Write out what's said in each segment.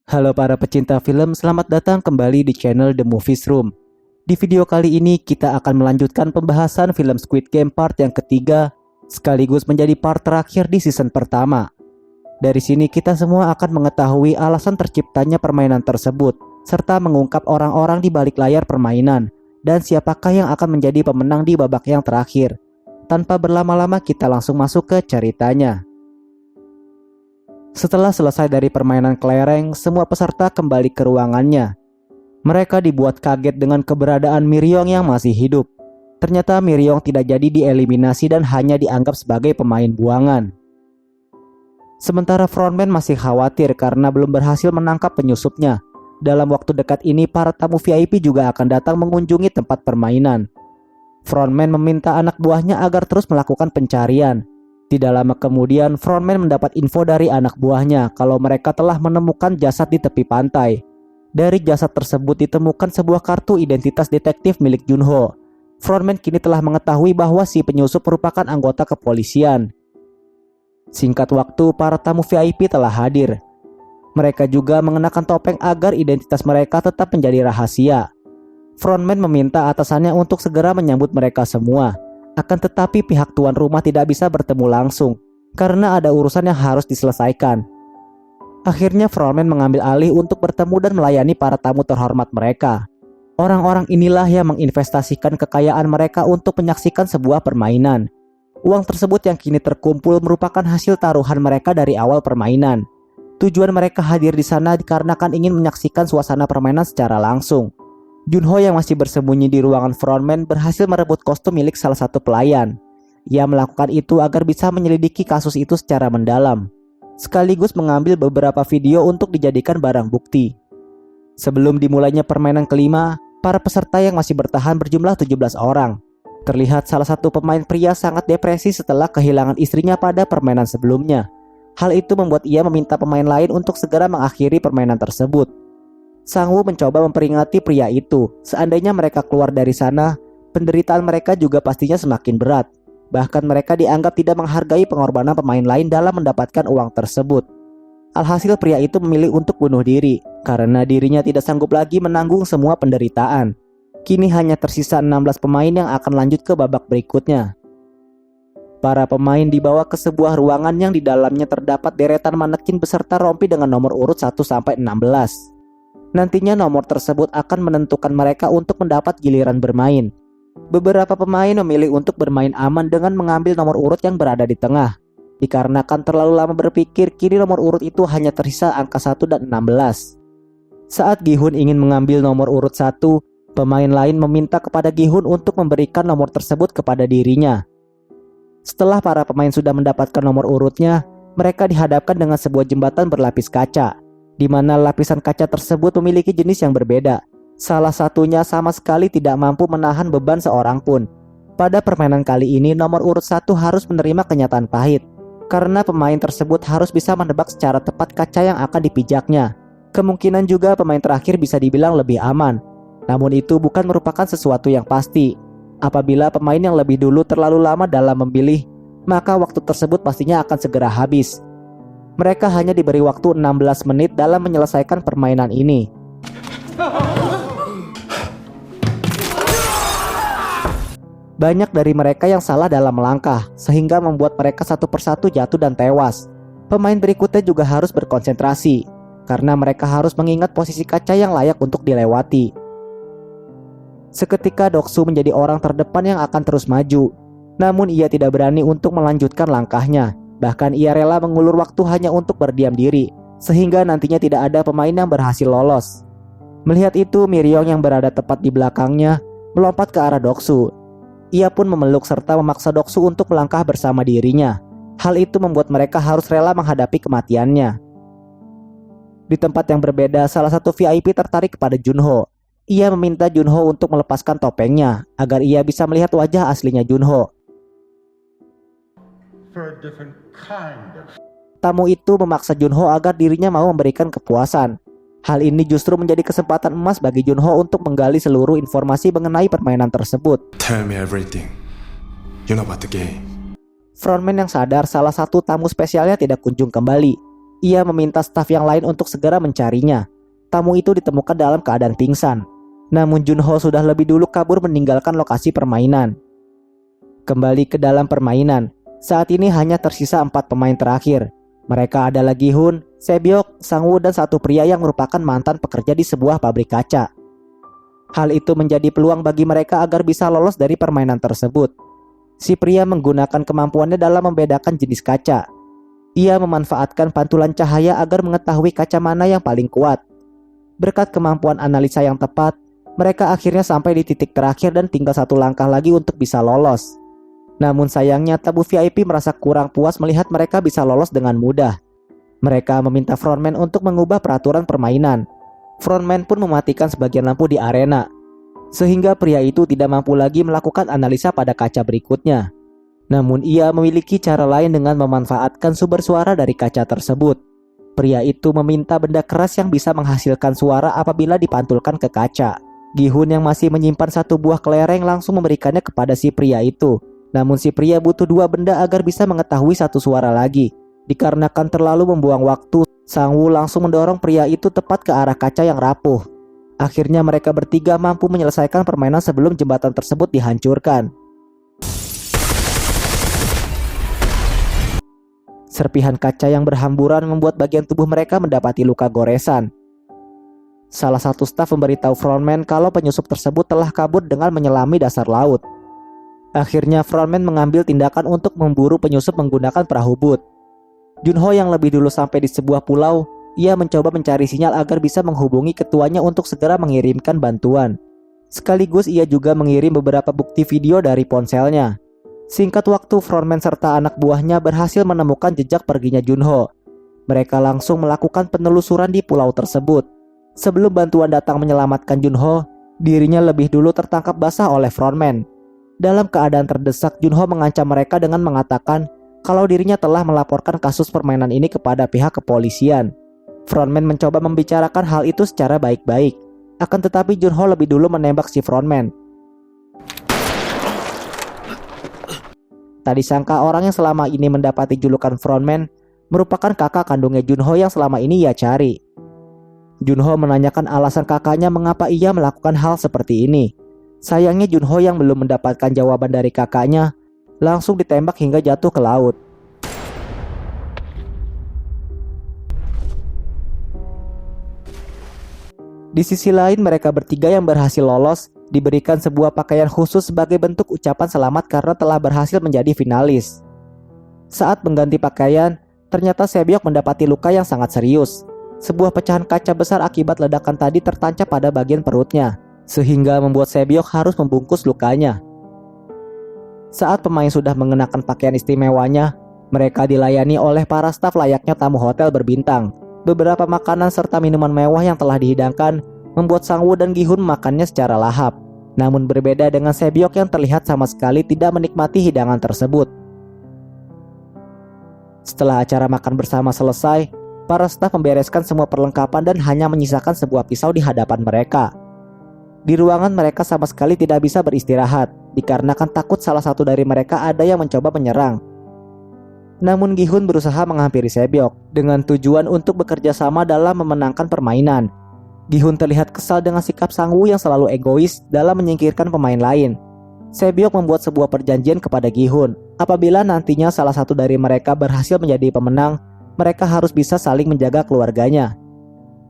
Halo para pecinta film, selamat datang kembali di channel The Movies Room. Di video kali ini kita akan melanjutkan pembahasan film Squid Game part yang ketiga, sekaligus menjadi part terakhir di season pertama. Dari sini kita semua akan mengetahui alasan terciptanya permainan tersebut, serta mengungkap orang-orang di balik layar permainan, dan siapakah yang akan menjadi pemenang di babak yang terakhir. Tanpa berlama-lama kita langsung masuk ke ceritanya. Setelah selesai dari permainan kelereng, semua peserta kembali ke ruangannya. Mereka dibuat kaget dengan keberadaan Miryong yang masih hidup. Ternyata Miryong tidak jadi dieliminasi dan hanya dianggap sebagai pemain buangan. Sementara frontman masih khawatir karena belum berhasil menangkap penyusupnya. Dalam waktu dekat ini para tamu VIP juga akan datang mengunjungi tempat permainan. Frontman meminta anak buahnya agar terus melakukan pencarian. Tidak lama kemudian, frontman mendapat info dari anak buahnya kalau mereka telah menemukan jasad di tepi pantai. Dari jasad tersebut ditemukan sebuah kartu identitas detektif milik Junho. Frontman kini telah mengetahui bahwa si penyusup merupakan anggota kepolisian. Singkat waktu, para tamu VIP telah hadir. Mereka juga mengenakan topeng agar identitas mereka tetap menjadi rahasia. Frontman meminta atasannya untuk segera menyambut mereka semua. Akan tetapi pihak tuan rumah tidak bisa bertemu langsung karena ada urusan yang harus diselesaikan. Akhirnya frontman mengambil alih untuk bertemu dan melayani para tamu terhormat mereka. Orang-orang inilah yang menginvestasikan kekayaan mereka untuk menyaksikan sebuah permainan. Uang tersebut yang kini terkumpul merupakan hasil taruhan mereka dari awal permainan. Tujuan mereka hadir di sana dikarenakan ingin menyaksikan suasana permainan secara langsung. Junho yang masih bersembunyi di ruangan frontman berhasil merebut kostum milik salah satu pelayan. Ia melakukan itu agar bisa menyelidiki kasus itu secara mendalam, sekaligus mengambil beberapa video untuk dijadikan barang bukti. Sebelum dimulainya permainan kelima, para peserta yang masih bertahan berjumlah 17 orang. Terlihat salah satu pemain pria sangat depresi setelah kehilangan istrinya pada permainan sebelumnya. Hal itu membuat ia meminta pemain lain untuk segera mengakhiri permainan tersebut. Sang Woo mencoba memperingati pria itu. Seandainya mereka keluar dari sana, penderitaan mereka juga pastinya semakin berat. Bahkan mereka dianggap tidak menghargai pengorbanan pemain lain dalam mendapatkan uang tersebut. Alhasil pria itu memilih untuk bunuh diri karena dirinya tidak sanggup lagi menanggung semua penderitaan. Kini hanya tersisa 16 pemain yang akan lanjut ke babak berikutnya. Para pemain dibawa ke sebuah ruangan yang di dalamnya terdapat deretan manekin beserta rompi dengan nomor urut 1 sampai 16. Nantinya nomor tersebut akan menentukan mereka untuk mendapat giliran bermain. Beberapa pemain memilih untuk bermain aman dengan mengambil nomor urut yang berada di tengah. Dikarenakan terlalu lama berpikir, kini nomor urut itu hanya tersisa angka 1 dan 16. Saat Gi-hun ingin mengambil nomor urut 1, pemain lain meminta kepada Gi-hun untuk memberikan nomor tersebut kepada dirinya. Setelah para pemain sudah mendapatkan nomor urutnya, mereka dihadapkan dengan sebuah jembatan berlapis kaca, di mana lapisan kaca tersebut memiliki jenis yang berbeda. Salah satunya sama sekali tidak mampu menahan beban seorang pun. Pada permainan kali ini nomor urut 1 harus menerima kenyataan pahit, karena pemain tersebut harus bisa menebak secara tepat kaca yang akan dipijaknya. Kemungkinan juga pemain terakhir bisa dibilang lebih aman. Namun itu bukan merupakan sesuatu yang pasti. Apabila pemain yang lebih dulu terlalu lama dalam memilih, maka waktu tersebut pastinya akan segera habis. Mereka hanya diberi waktu 16 menit dalam menyelesaikan permainan ini. Banyak dari mereka yang salah dalam melangkah, sehingga membuat mereka satu persatu jatuh dan tewas. Pemain berikutnya juga harus berkonsentrasi, karena mereka harus mengingat posisi kaca yang layak untuk dilewati. Seketika Doksu menjadi orang terdepan yang akan terus maju. Namun ia tidak berani untuk melanjutkan langkahnya. Bahkan ia rela mengulur waktu hanya untuk berdiam diri, sehingga nantinya tidak ada pemain yang berhasil lolos. Melihat itu, Miryong yang berada tepat di belakangnya melompat ke arah Doksu. Ia pun memeluk serta memaksa Doksu untuk melangkah bersama dirinya. Hal itu membuat mereka harus rela menghadapi kematiannya. Di tempat yang berbeda, salah satu VIP tertarik kepada Junho. Ia meminta Junho untuk melepaskan topengnya agar ia bisa melihat wajah aslinya Junho. Tamu itu memaksa Junho agar dirinya mau memberikan kepuasan. Hal ini justru menjadi kesempatan emas bagi Junho untuk menggali seluruh informasi mengenai permainan tersebut. Tell me everything. You know about the game. Frontman yang sadar salah satu tamu spesialnya tidak kunjung kembali. Ia meminta staf yang lain untuk segera mencarinya. Tamu itu ditemukan dalam keadaan pingsan. Namun Junho sudah lebih dulu kabur meninggalkan lokasi permainan. Kembali ke dalam permainan. Saat ini hanya tersisa 4 pemain terakhir. Mereka adalah Gi-hun, Sebyok, Sang-woo, dan satu pria yang merupakan mantan pekerja di sebuah pabrik kaca. Hal itu menjadi peluang bagi mereka agar bisa lolos dari permainan tersebut. Si pria menggunakan kemampuannya dalam membedakan jenis kaca. Ia memanfaatkan pantulan cahaya agar mengetahui kaca mana yang paling kuat. Berkat kemampuan analisa yang tepat, mereka akhirnya sampai di titik terakhir dan tinggal 1 langkah lagi untuk bisa lolos. Namun sayangnya tamu VIP merasa kurang puas melihat mereka bisa lolos dengan mudah. Mereka meminta frontman untuk mengubah peraturan permainan. Frontman pun mematikan sebagian lampu di arena, sehingga pria itu tidak mampu lagi melakukan analisa pada kaca berikutnya. Namun ia memiliki cara lain dengan memanfaatkan sumber suara dari kaca tersebut. Pria itu meminta benda keras yang bisa menghasilkan suara apabila dipantulkan ke kaca. Gi-hun yang masih menyimpan 1 buah kelereng langsung memberikannya kepada si pria itu. Namun si pria butuh 2 benda agar bisa mengetahui 1 suara lagi. Dikarenakan terlalu membuang waktu, Sang-woo langsung mendorong pria itu tepat ke arah kaca yang rapuh. Akhirnya mereka bertiga mampu menyelesaikan permainan sebelum jembatan tersebut dihancurkan. Serpihan kaca yang berhamburan membuat bagian tubuh mereka mendapati luka goresan. Salah satu staf memberitahu frontman kalau penyusup tersebut telah kabur dengan menyelami dasar laut. Akhirnya frontman mengambil tindakan untuk memburu penyusup menggunakan perahu boot. Junho yang lebih dulu sampai di sebuah pulau, ia mencoba mencari sinyal agar bisa menghubungi ketuanya untuk segera mengirimkan bantuan. Sekaligus ia juga mengirim beberapa bukti video dari ponselnya. Singkat waktu, frontman serta anak buahnya berhasil menemukan jejak perginya Junho. Mereka langsung melakukan penelusuran di pulau tersebut. Sebelum bantuan datang menyelamatkan Junho, dirinya lebih dulu tertangkap basah oleh frontman. Dalam keadaan terdesak, Junho mengancam mereka dengan mengatakan kalau dirinya telah melaporkan kasus permainan ini kepada pihak kepolisian. Frontman mencoba membicarakan hal itu secara baik-baik. Akan tetapi Junho lebih dulu menembak si frontman. Tak disangka orang yang selama ini mendapati julukan frontman merupakan kakak kandungnya Junho yang selama ini ia cari. Junho menanyakan alasan kakaknya mengapa ia melakukan hal seperti ini. Sayangnya Junho yang belum mendapatkan jawaban dari kakaknya langsung ditembak hingga jatuh ke laut. Di sisi lain, mereka bertiga yang berhasil lolos diberikan sebuah pakaian khusus sebagai bentuk ucapan selamat karena telah berhasil menjadi finalis. Saat mengganti pakaian, ternyata Sebyok mendapati luka yang sangat serius. Sebuah pecahan kaca besar akibat ledakan tadi tertancap pada bagian perutnya, sehingga membuat Sebyok harus membungkus lukanya. Saat pemain sudah mengenakan pakaian istimewanya, mereka dilayani oleh para staf layaknya tamu hotel berbintang. Beberapa makanan serta minuman mewah yang telah dihidangkan membuat Sang-woo dan Gi-hun makannya secara lahap. Namun berbeda dengan Sebyok yang terlihat sama sekali tidak menikmati hidangan tersebut. Setelah acara makan bersama selesai, para staf membereskan semua perlengkapan dan hanya menyisakan sebuah pisau di hadapan mereka. Di ruangan mereka sama sekali tidak bisa beristirahat, dikarenakan takut salah satu dari mereka ada yang mencoba menyerang. Namun Gi-hun berusaha menghampiri Sebyok dengan tujuan untuk bekerja sama dalam memenangkan permainan. Gi-hun terlihat kesal dengan sikap Sang-woo yang selalu egois dalam menyingkirkan pemain lain. Sebyok membuat sebuah perjanjian kepada Gi-hun. Apabila nantinya salah satu dari mereka berhasil menjadi pemenang, mereka harus bisa saling menjaga keluarganya.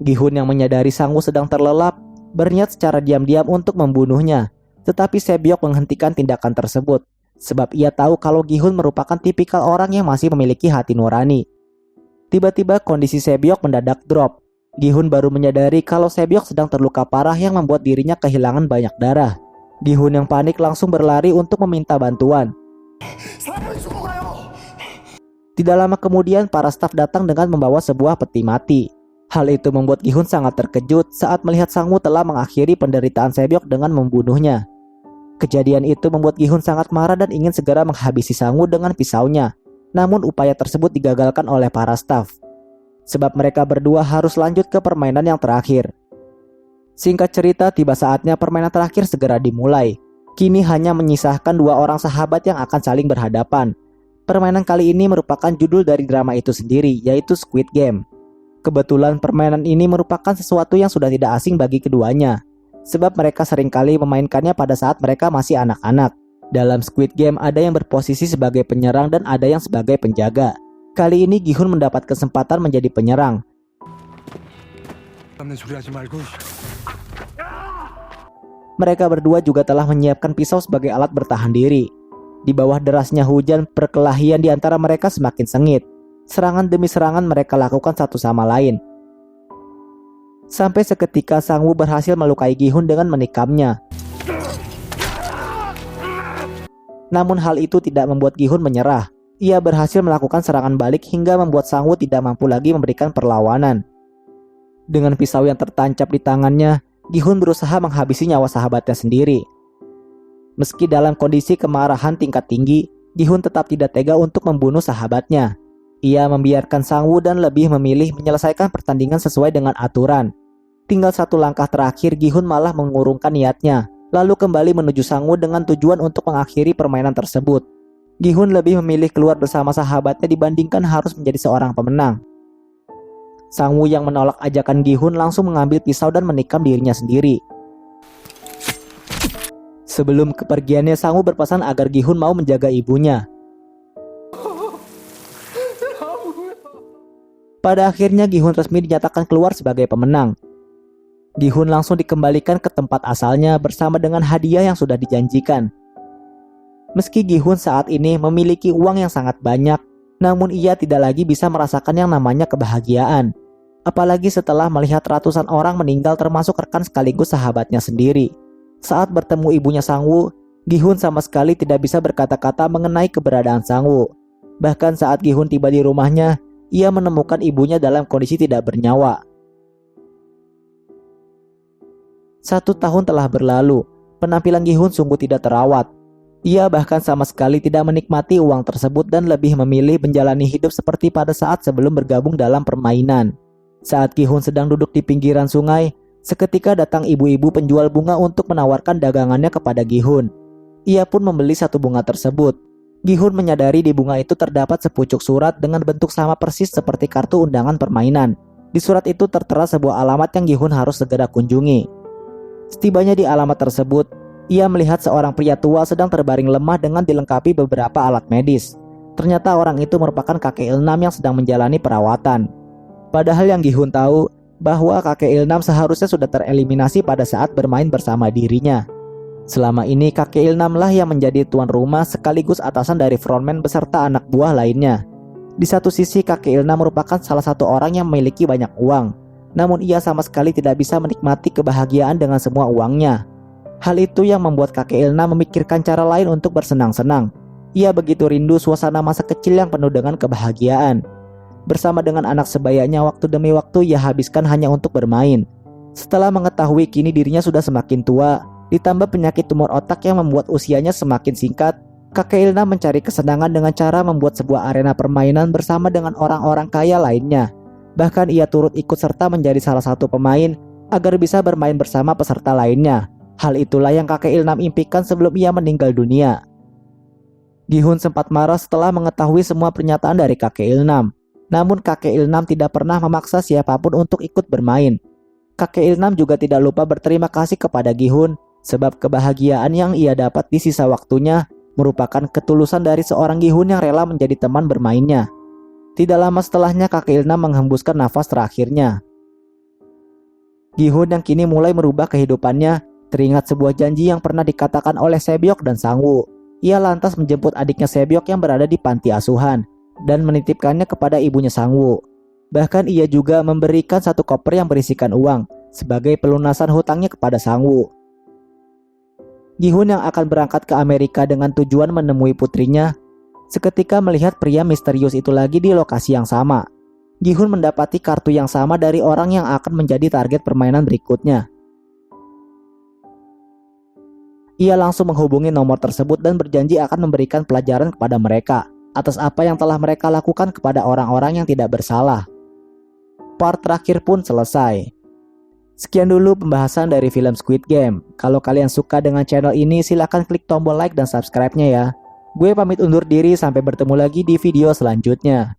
Gi-hun yang menyadari Sang-woo sedang terlelap, berniat secara diam-diam untuk membunuhnya. Tetapi Sebyok menghentikan tindakan tersebut, sebab ia tahu kalau Gi-hun merupakan tipikal orang yang masih memiliki hati nurani. Tiba-tiba kondisi Sebyok mendadak drop. Gi-hun baru menyadari kalau Sebyok sedang terluka parah yang membuat dirinya kehilangan banyak darah. Gi-hun yang panik langsung berlari untuk meminta bantuan. Tidak lama kemudian para staf datang dengan membawa sebuah peti mati. Hal itu membuat Gi-hun sangat terkejut saat melihat Sang-woo telah mengakhiri penderitaan Sebyok dengan membunuhnya. Kejadian itu membuat Gi-hun sangat marah dan ingin segera menghabisi Sang-woo dengan pisaunya. Namun upaya tersebut digagalkan oleh para staf, sebab mereka berdua harus lanjut ke permainan yang terakhir. Singkat cerita, tiba saatnya permainan terakhir segera dimulai. Kini hanya menyisahkan 2 orang sahabat yang akan saling berhadapan. Permainan kali ini merupakan judul dari drama itu sendiri, yaitu Squid Game. Kebetulan permainan ini merupakan sesuatu yang sudah tidak asing bagi keduanya, sebab mereka seringkali memainkannya pada saat mereka masih anak-anak. Dalam Squid Game ada yang berposisi sebagai penyerang dan ada yang sebagai penjaga. Kali ini Gi-hun mendapat kesempatan menjadi penyerang. Mereka berdua juga telah menyiapkan pisau sebagai alat bertahan diri. Di bawah derasnya hujan, perkelahian di antara mereka semakin sengit. Serangan demi serangan mereka lakukan satu sama lain. Sampai seketika Sang-woo berhasil melukai Gi-hun dengan menikamnya. Namun hal itu tidak membuat Gi-hun menyerah. Ia berhasil melakukan serangan balik hingga membuat Sang-woo tidak mampu lagi memberikan perlawanan. Dengan pisau yang tertancap di tangannya, Gi-hun berusaha menghabisi nyawa sahabatnya sendiri. Meski dalam kondisi kemarahan tingkat tinggi, Gi-hun tetap tidak tega untuk membunuh sahabatnya. Ia membiarkan Sang-woo dan lebih memilih menyelesaikan pertandingan sesuai dengan aturan. Tinggal satu langkah terakhir, Gi-hun malah mengurungkan niatnya, lalu kembali menuju Sang-woo dengan tujuan untuk mengakhiri permainan tersebut. Gi-hun lebih memilih keluar bersama sahabatnya dibandingkan harus menjadi seorang pemenang. Sang-woo yang menolak ajakan Gi-hun langsung mengambil pisau dan menikam dirinya sendiri. Sebelum kepergiannya, Sang-woo berpesan agar Gi-hun mau menjaga ibunya. Pada akhirnya Gi-hun resmi dinyatakan keluar sebagai pemenang. Gi-hun langsung dikembalikan ke tempat asalnya bersama dengan hadiah yang sudah dijanjikan. Meski Gi-hun saat ini memiliki uang yang sangat banyak, namun ia tidak lagi bisa merasakan yang namanya kebahagiaan. Apalagi setelah melihat ratusan orang meninggal termasuk rekan sekaligus sahabatnya sendiri. Saat bertemu ibunya Sang-woo, Gi-hun sama sekali tidak bisa berkata-kata mengenai keberadaan Sang-woo. Bahkan saat Gi-hun tiba di rumahnya, ia menemukan ibunya dalam kondisi tidak bernyawa. 1 tahun telah berlalu, penampilan Gi-hun sungguh tidak terawat. Ia bahkan sama sekali tidak menikmati uang tersebut dan lebih memilih menjalani hidup seperti pada saat sebelum bergabung dalam permainan. Saat Gi-hun sedang duduk di pinggiran sungai, seketika datang ibu-ibu penjual bunga untuk menawarkan dagangannya kepada Gi-hun. Ia pun membeli satu bunga tersebut. Gi-hun menyadari di bunga itu terdapat sepucuk surat dengan bentuk sama persis seperti kartu undangan permainan. Di surat itu tertera sebuah alamat yang Gi-hun harus segera kunjungi. Setibanya di alamat tersebut, ia melihat seorang pria tua sedang terbaring lemah dengan dilengkapi beberapa alat medis. Ternyata orang itu merupakan kakek Il-nam yang sedang menjalani perawatan. Padahal yang Gi-hun tahu bahwa kakek Il-nam seharusnya sudah tereliminasi pada saat bermain bersama dirinya. Selama ini kakek Il-nam lah yang menjadi tuan rumah sekaligus atasan dari frontman beserta anak buah lainnya. Di satu sisi kakek Il-nam merupakan salah satu orang yang memiliki banyak uang, namun ia sama sekali tidak bisa menikmati kebahagiaan dengan semua uangnya. Hal itu yang membuat kakek Il-nam memikirkan cara lain untuk bersenang-senang. Ia begitu rindu suasana masa kecil yang penuh dengan kebahagiaan. Bersama dengan anak sebayanya, waktu demi waktu ia habiskan hanya untuk bermain. Setelah mengetahui kini dirinya sudah semakin tua, ditambah penyakit tumor otak yang membuat usianya semakin singkat, kakek Il-nam mencari kesenangan dengan cara membuat sebuah arena permainan bersama dengan orang-orang kaya lainnya. Bahkan ia turut ikut serta menjadi salah satu pemain agar bisa bermain bersama peserta lainnya. Hal itulah yang kakek Il-nam impikan sebelum ia meninggal dunia. Gi-hun sempat marah setelah mengetahui semua pernyataan dari kakek Il-nam. Namun kakek Il-nam tidak pernah memaksa siapapun untuk ikut bermain. Kakek Il-nam juga tidak lupa berterima kasih kepada Gi-hun sebab kebahagiaan yang ia dapat di sisa waktunya merupakan ketulusan dari seorang Gi-hun yang rela menjadi teman bermainnya. Tidak lama setelahnya kakek Il-nam menghembuskan nafas terakhirnya. Gi-hun yang kini mulai merubah kehidupannya teringat sebuah janji yang pernah dikatakan oleh Sebyok dan Sang-woo. Ia lantas menjemput adiknya Sebyok yang berada di panti asuhan dan menitipkannya kepada ibunya Sang-woo. Bahkan ia juga memberikan satu koper yang berisikan uang sebagai pelunasan hutangnya kepada Sang-woo. Gi-hun yang akan berangkat ke Amerika dengan tujuan menemui putrinya, seketika melihat pria misterius itu lagi di lokasi yang sama. Gi-hun mendapati kartu yang sama dari orang yang akan menjadi target permainan berikutnya. Ia langsung menghubungi nomor tersebut dan berjanji akan memberikan pelajaran kepada mereka atas apa yang telah mereka lakukan kepada orang-orang yang tidak bersalah. Part terakhir pun selesai. Sekian dulu pembahasan dari film Squid Game. Kalau kalian suka dengan channel ini, silahkan klik tombol like dan subscribe-nya ya. Gue pamit undur diri, sampai bertemu lagi di video selanjutnya.